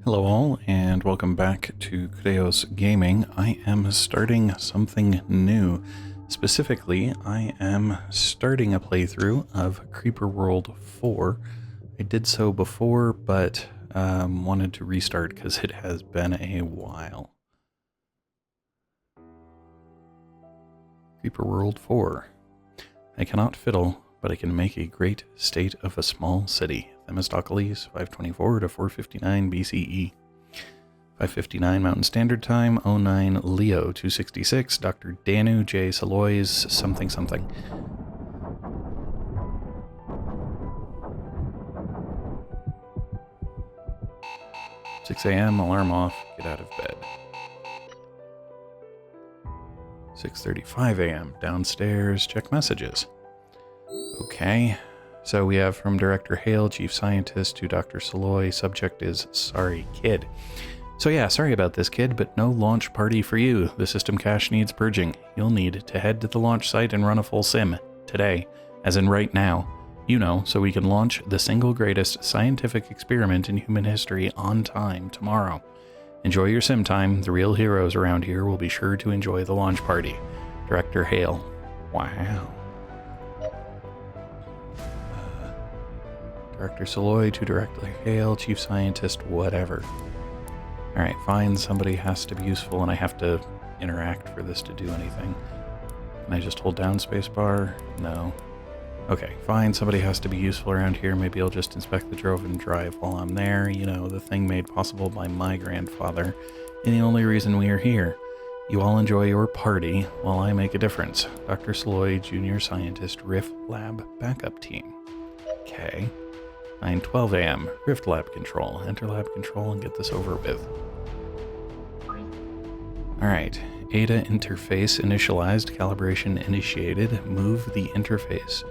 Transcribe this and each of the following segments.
Hello all, and welcome back to Chreos Gaming. I am starting something new. Specifically, I am starting a playthrough of Creeper World 4. I did so before, but wanted to restart because it has been a while. Creeper World 4. I cannot fiddle, but I can make a great state of a small city. Themistocles, 524 to 459 BCE. 559 Mountain Standard Time, 09 Leo 266, Dr. Danu J. Seloi's something something. "6 a.m., alarm off, get out of bed." 6:35 a.m., downstairs, check messages. Okay, so we have from Director Hale, Chief Scientist, to Dr. Seloi. Subject is, "Sorry, kid." So yeah, sorry about this, kid, but no launch party for you. The system cache needs purging. You'll need to head to the launch site and run a full sim. Today. As in right now. You know, so we can launch the single greatest scientific experiment in human history on time tomorrow. Enjoy your sim time. The real heroes around here will be sure to enjoy the launch party. Director Hale. Wow. Director Seloi to Director Hale, Chief Scientist, whatever. Alright, fine, somebody has to be useful and I have to interact for this to do anything. Can I just hold down spacebar? No. Okay, fine, somebody has to be useful around here. Maybe I'll just inspect the drove and drive while I'm there. You know, the thing made possible by my grandfather. And the only reason we are here. You all enjoy your party while I make a difference. Dr. Seloi, Junior Scientist, Rift Lab Backup Team. Okay. 9:12 a.m. Rift Lab Control. Enter Lab Control and get this over with. Alright. A.D.A interface initialized. Calibration initiated. Move the interface.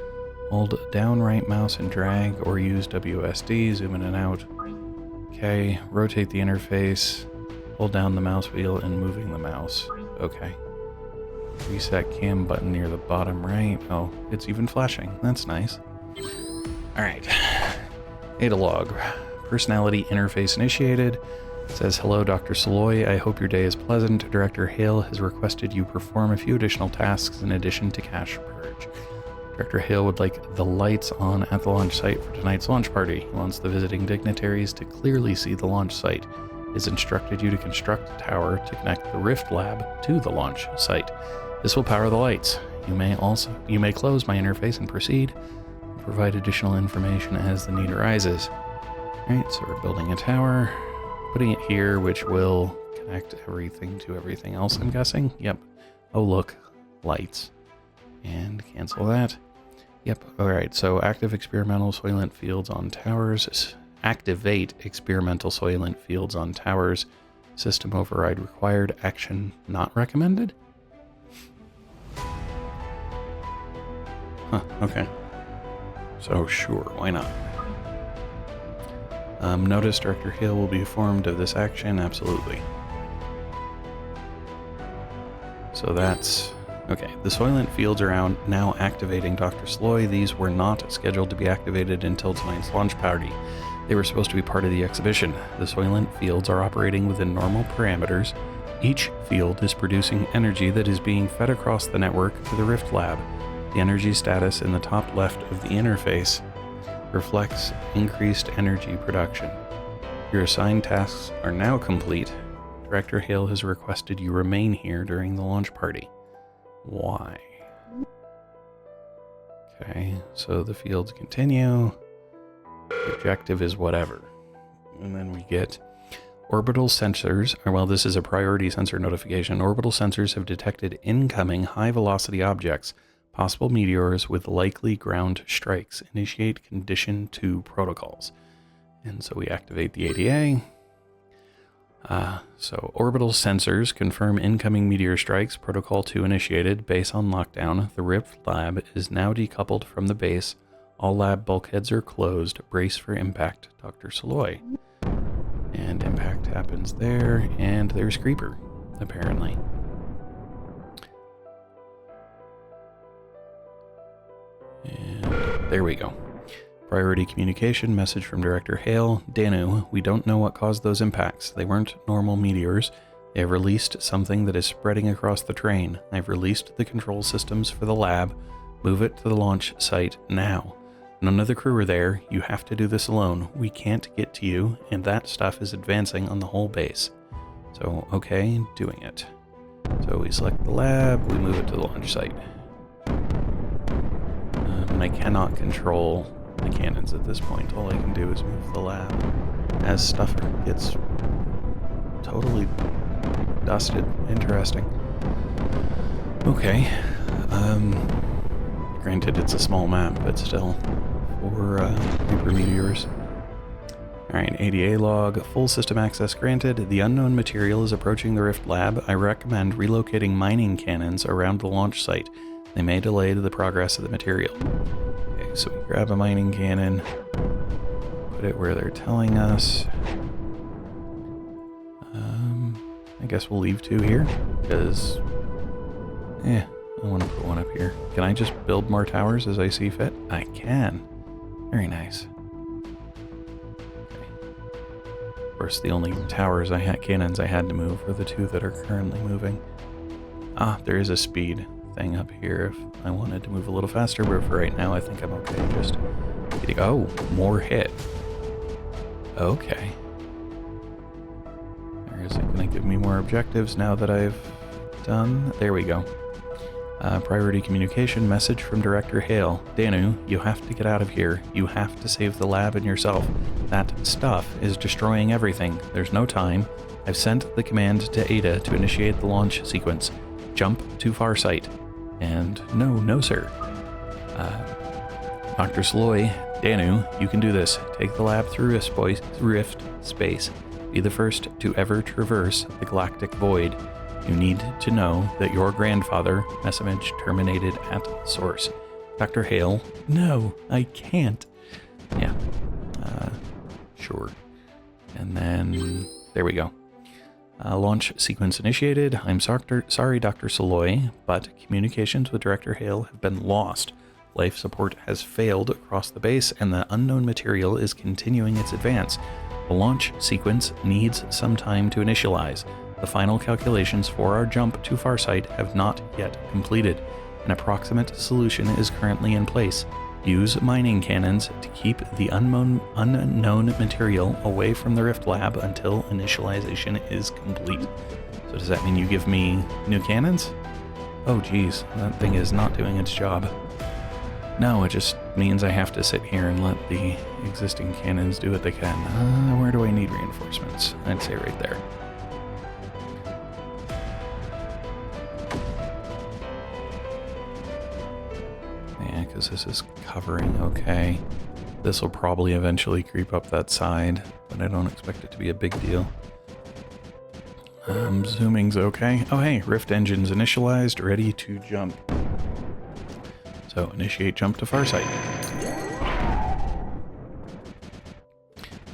Hold down right mouse and drag, or use WSD. Zoom in and out. Okay. Rotate the interface. Hold down the mouse wheel and moving the mouse. Okay. Reset cam button near the bottom right. Oh, it's even flashing. That's nice. Alright. A.D.A log. Personality interface initiated. It says, "Hello, Dr. Seloi. I hope your day is pleasant. Director Hale has requested you perform a few additional tasks in addition to cache purge. Director Hale would like the lights on at the launch site for tonight's launch party. He wants the visiting dignitaries to clearly see the launch site. He has instructed you to construct a tower to connect the Rift Lab to the launch site. This will power the lights. You may close my interface and proceed. Provide additional information as the need arises." Alright, so we're building a tower, putting it here, which will connect everything to everything else, I'm guessing. Yep. Oh look, lights. And cancel that. Yep, alright, so active experimental soylent fields on towers. Activate experimental soylent fields on towers. System override required. Action not recommended? Huh, okay. So sure, why not? Notice Director Hale will be informed of this action. Absolutely. So that's... okay, the Soylent fields are now activating Dr. Seloi. These were not scheduled to be activated until tonight's launch party. They were supposed to be part of the exhibition. The Soylent fields are operating within normal parameters. Each field is producing energy that is being fed across the network to the Rift Lab. The energy status in the top left of the interface reflects increased energy production. Your assigned tasks are now complete. Director Hale has requested you remain here during the launch party. Why? Okay, so the fields continue. The objective is whatever. And then we get orbital sensors. Well, this is a priority sensor notification. Orbital sensors have detected incoming high-velocity objects. Possible meteors with likely ground strikes. Initiate condition 2 protocols. And so we activate the A.D.A. So orbital sensors confirm incoming meteor strikes. Protocol 2 initiated. Base on lockdown. The Rift Lab is now decoupled from the base. All lab bulkheads are closed. Brace for impact. Dr. Seloi. And impact happens there. And there's Creeper, apparently. And there we go. Priority communication message from Director Hale. Danu, we don't know what caused those impacts. They weren't normal meteors. They have released something that is spreading across the train. I've released the control systems for the lab. Move it to the launch site now. None of the crew are there. You have to do this alone. We can't get to you, and that stuff is advancing on the whole base. So, okay, doing it. So we select the lab, we move it to the launch site. And I cannot control the cannons at this point. All I can do is move the lab as stuff gets totally dusted. Interesting. Okay. Granted, it's a small map, but still. For Reaper meteors. Alright, A.D.A. log. Full system access granted. The unknown material is approaching the Rift lab. I recommend relocating mining cannons around the launch site. They may delay the progress of the material. Okay, so we grab a mining cannon. Put it where they're telling us. I guess we'll leave 2 here, because, I want to put 1 up here. Can I just build more towers as I see fit? I can. Very nice. Okay. Of course, the only towers I had, cannons I had to move were the 2 that are currently moving. Ah, there is a speed thing up here if I wanted to move a little faster, but for right now I think I'm okay just getting, oh, more hit. Okay. Is it going to give me more objectives now that I've done? There we go. Priority communication message from Director Hale. Danu, you have to get out of here. You have to save the lab and yourself. That stuff is destroying everything. There's no time. I've sent the command to A.D.A. to initiate the launch sequence. Jump to Farsite. And no sir. Dr. Seloi, Danu, you can do this. Take the lab through a rift space. Be the first to ever traverse the galactic void. You need to know that your grandfather, message terminated at source. Dr. Hale, no, I can't. Yeah, sure. And then, there we go. Launch sequence initiated. I'm sorry, Dr. Seloi, but communications with Director Hale have been lost. Life support has failed across the base, and the unknown material is continuing its advance. The launch sequence needs some time to initialize. The final calculations for our jump to Farsite have not yet completed. An approximate solution is currently in place. Use mining cannons to keep the unknown material away from the Rift Lab until initialization is complete. So does that mean you give me new cannons? Oh geez, that thing is not doing its job. No, it just means I have to sit here and let the existing cannons do what they can. Where do I need reinforcements? I'd say right there. Yeah, because this is covering okay. This will probably eventually creep up that side, but I don't expect it to be a big deal. Zooming's okay. Oh hey, Rift engines initialized, ready to jump. So, initiate jump to Farsite.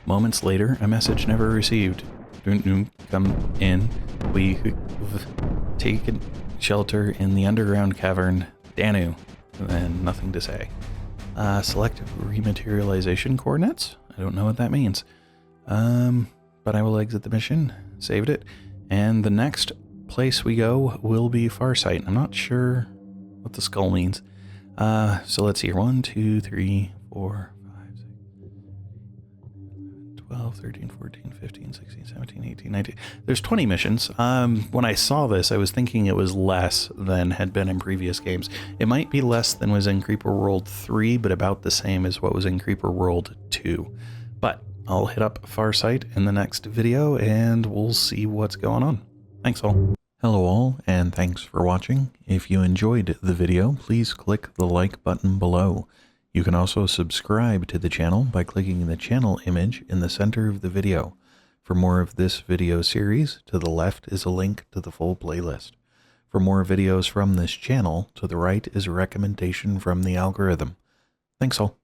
Moments later, a message never received. Come in. We've taken shelter in the underground cavern. Danu. And nothing to say. Select rematerialization coordinates? I don't know what that means. But I will exit the mission. Saved it. And the next place we go will be Farsite. I'm not sure what the skull means. So let's see here. 1, 2, 3, 4, 5, 6, 12, 13, 14, 15, 16, 17, 18, 19. There's 20 missions. When I saw this, I was thinking it was less than had been in previous games. It might be less than was in Creeper World 3, but about the same as what was in Creeper World 2. But I'll hit up Farsite in the next video, and we'll see what's going on. Thanks all. Hello all, and thanks for watching. If you enjoyed the video, please click the like button below. You can also subscribe to the channel by clicking the channel image in the center of the video. For more of this video series, to the left is a link to the full playlist. For more videos from this channel, to the right is a recommendation from the algorithm. Thanks all.